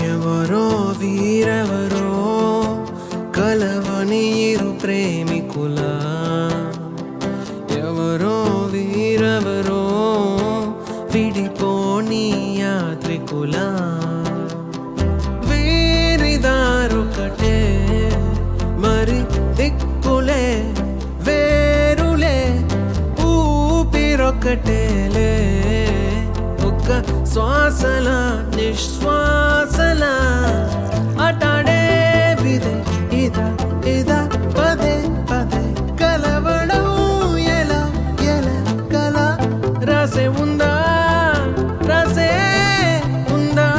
ఎవరో వీరెవరో కలవని ఇరు ప్రేమికుల ఎవరో వీరెవరో విడిపోని యాత్రికుల వీరిదారొకటే మరి దిక్కులే వేరులే ఊపిరొకటేలే ఒక్క శ్వాసల నిశ్వాసల అటాడే విదే ఇదా ఇదా పదే పదే కలవడం ఎలా ఎలా కల రాసే ఉందా రాసే ఉందా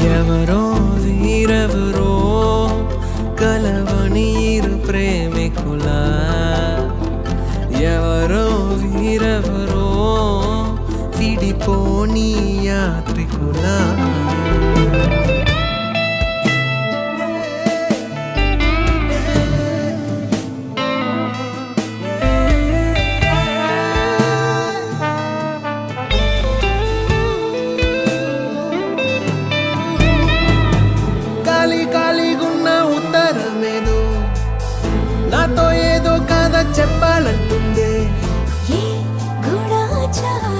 ఎవరో వీరెవరో కలవని ఇరు ప్రేమికుల ఎవరో వీరెవరో విడిపోని యాత్రికుల ఖాళీగున్న ఉత్తరమేదో నాతో ఏదో కథ చెప్పాలంటుందే ఏ గూఢచారం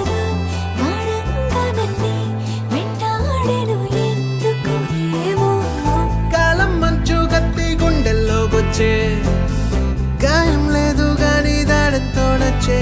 గాఢంగా నన్నే వెంటాడెను ఎందుకు ఏమో కాలం మంచు కత్తి గుండెల్లోకొచ్చే గాయం లేదు గాని దాడంతో నచ్చే